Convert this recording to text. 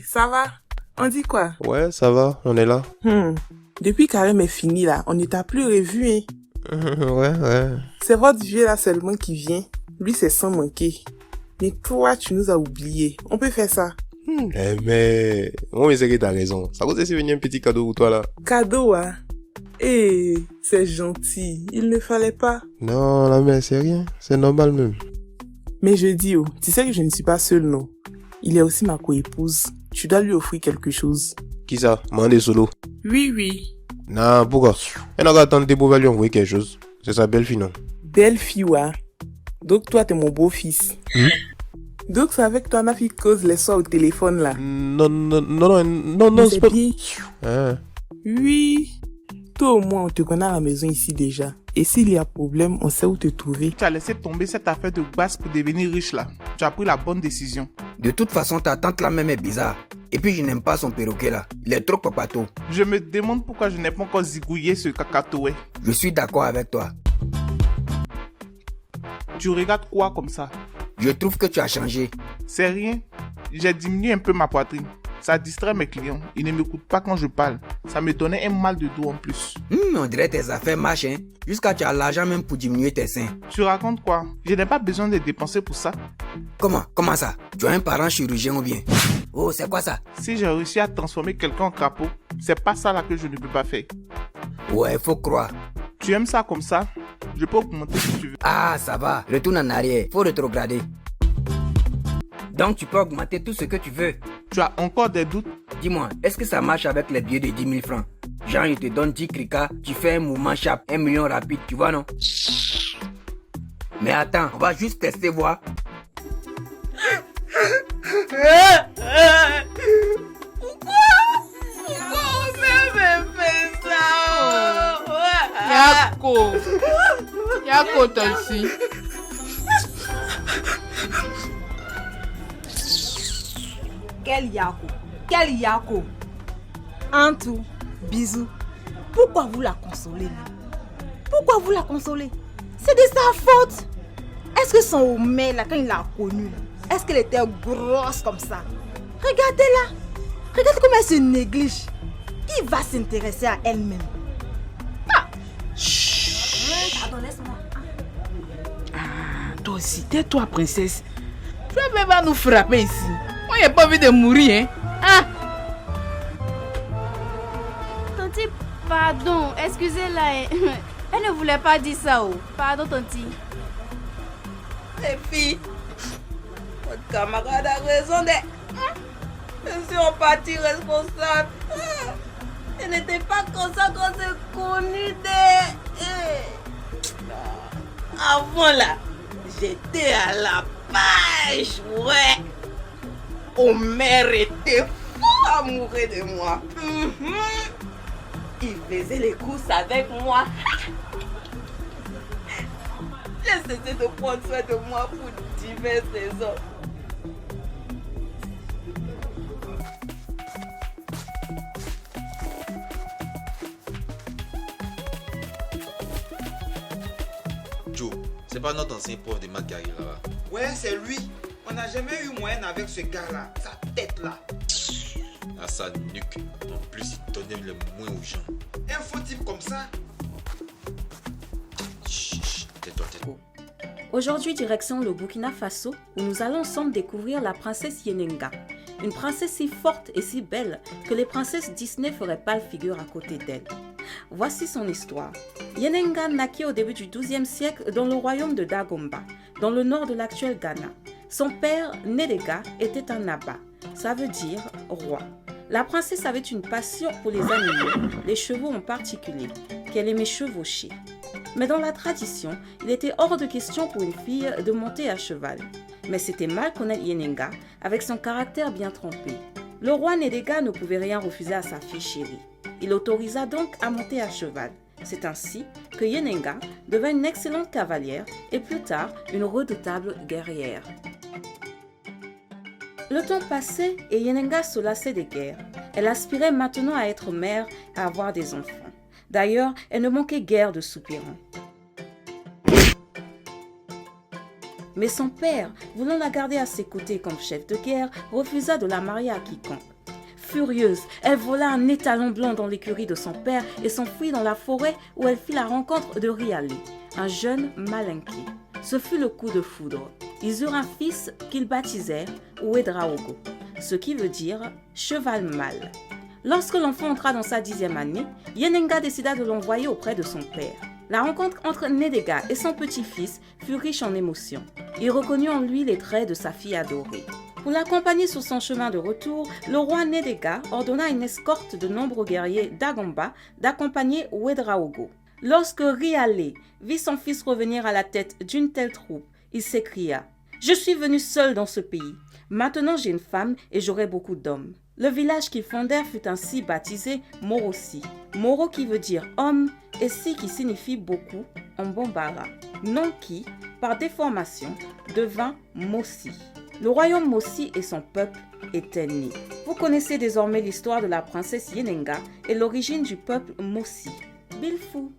ça va? On dit quoi? Ouais, ça va, on est là. Depuis qu'Arem est fini là, on ne t'a plus revu, hein. Ouais. C'est votre vieux là seulement qui vient. Lui, c'est sans manquer. Mais toi, tu nous as oubliés. On peut faire ça. Mais... Moi, c'est que t'as raison. Ça vous est venu un petit cadeau pour toi, là. Cadeau, hein? C'est gentil. Il ne fallait pas. Non, la mère, c'est rien. C'est normal même. Mais je dis, tu sais que je ne suis pas seule, non? Il est aussi ma coépouse. Tu dois lui offrir quelque chose. Qui ça? Mandé solo. Oui. Non, pourquoi? Elle n'a qu'à attendre pour lui envoyer quelque chose. C'est sa belle-fille, non? Belle-fille, ouais. Donc toi, t'es mon beau-fils. Donc c'est avec toi, ma fille, cause les soirs au téléphone, là. Non, c'est pas... bien. Hein? Oui. Toi, au moins, on te connaît à la maison ici déjà. Et s'il y a problème, on sait où te trouver. Tu as laissé tomber cette affaire de base pour devenir riche là. Tu as pris la bonne décision. De toute façon, ta tante là même est bizarre. Et puis je n'aime pas son perroquet là. Il est trop papato. Je me demande pourquoi je n'ai pas encore zigouillé ce cacatoé. Je suis d'accord avec toi. Tu regardes quoi comme ça? Je trouve que tu as changé. C'est rien. J'ai diminué un peu ma poitrine. Ça distrait mes clients. Ils ne m'écoutent pas quand je parle. Ça me donnait un mal de dos en plus. On dirait tes affaires marchent, hein. Jusqu'à tu as l'argent même pour diminuer tes seins. Tu racontes quoi? Je n'ai pas besoin de dépenser pour ça. Comment ça? Tu as un parent chirurgien ou bien? Oh, c'est quoi ça? Si j'ai réussi à transformer quelqu'un en crapaud, c'est pas ça là que je ne peux pas faire. Ouais, faut croire. Tu aimes ça comme ça? Je peux augmenter si tu veux. Ah, ça va. Retourne en arrière. Faut rétrograder. Donc tu peux augmenter tout ce que tu veux. Tu as encore des doutes? Dis-moi, est-ce que ça marche avec les billets de 10 000 francs? Genre, il te donne 10 cricas, tu fais un mouvement sharp, 1 million rapide, tu vois, non? Mais attends, on va juste tester, voir. Pourquoi on m'avait fait ça? Yako, toi aussi. Quel Yako? Antou, bisous. Pourquoi vous la consolez? C'est de sa faute. Est-ce que son homme là, quand il l'a connue, est-ce qu'elle était grosse comme ça? Regardez-la. Regardez comment elle se néglige. Qui va s'intéresser à elle-même? Pardon, laisse-moi. Toi aussi, tais-toi, princesse. Tu vas même pas nous frapper ici. Moi, j'ai pas envie de mourir, hein? Tanti, pardon, excusez-la. Elle ne voulait pas dire ça. Pardon, Tanti. Les filles, votre camarade a raison de... Je suis en partie responsable. Elle n'était pas comme ça quand on s'est connus Avant là, j'étais à la page, ouais. Omer était fou amoureux de moi. Il faisait les courses avec moi. J'ai cessé de prendre soin de moi pour diverses raisons. Joe, c'est pas notre ancien prof de maths qui arrive là-bas. Ouais, c'est lui. On n'a jamais eu moyen avec ce gars-là. Sa tête là. À sa nuque. En plus, il donnait le moins aux gens. Un faux type comme ça. Chut, tais-toi. Aujourd'hui, direction le Burkina Faso, où nous allons ensemble découvrir la princesse Yenenga. Une princesse si forte et si belle que les princesses Disney feraient pâle figure à côté d'elle. Voici son histoire. Yenenga naquit au début du XIIe siècle dans le royaume de Dagomba, dans le nord de l'actuel Ghana. Son père, Nedega, était un Naba, ça veut dire roi. La princesse avait une passion pour les animaux, les chevaux en particulier, qu'elle aimait chevaucher. Mais dans la tradition, il était hors de question pour une fille de monter à cheval. Mais c'était mal connaître Yenenga, avec son caractère bien trempé. Le roi Nedega ne pouvait rien refuser à sa fille chérie. Il l'autorisa donc à monter à cheval. C'est ainsi que Yenenga devint une excellente cavalière et plus tard une redoutable guerrière. Le temps passait et Yenenga se lassait des guerres. Elle aspirait maintenant à être mère et à avoir des enfants. D'ailleurs, elle ne manquait guère de soupirants. Mais son père, voulant la garder à ses côtés comme chef de guerre, refusa de la marier à quiconque. Furieuse, elle vola un étalon blanc dans l'écurie de son père et s'enfuit dans la forêt où elle fit la rencontre de Rialé, un jeune malinqué. Ce fut le coup de foudre. Ils eurent un fils qu'ils baptisèrent Ouedraogo, ce qui veut dire cheval mâle. Lorsque l'enfant entra dans sa 10e année, Yenenga décida de l'envoyer auprès de son père. La rencontre entre Nedega et son petit-fils fut riche en émotions. Il reconnut en lui les traits de sa fille adorée. Pour l'accompagner sur son chemin de retour, le roi Nedega ordonna à une escorte de nombreux guerriers d'Agamba d'accompagner Ouedraogo. Lorsque Rialé vit son fils revenir à la tête d'une telle troupe, il s'écria « Je suis venu seul dans ce pays. Maintenant j'ai une femme et j'aurai beaucoup d'hommes. » Le village qu'ils fondèrent fut ainsi baptisé Morosi. Moro qui veut dire homme et Si qui signifie beaucoup en Bambara. Nom qui, par déformation, devint Mossi. Le royaume Mossi et son peuple étaient nés. Vous connaissez désormais l'histoire de la princesse Yenenga et l'origine du peuple Mossi. Bilfou.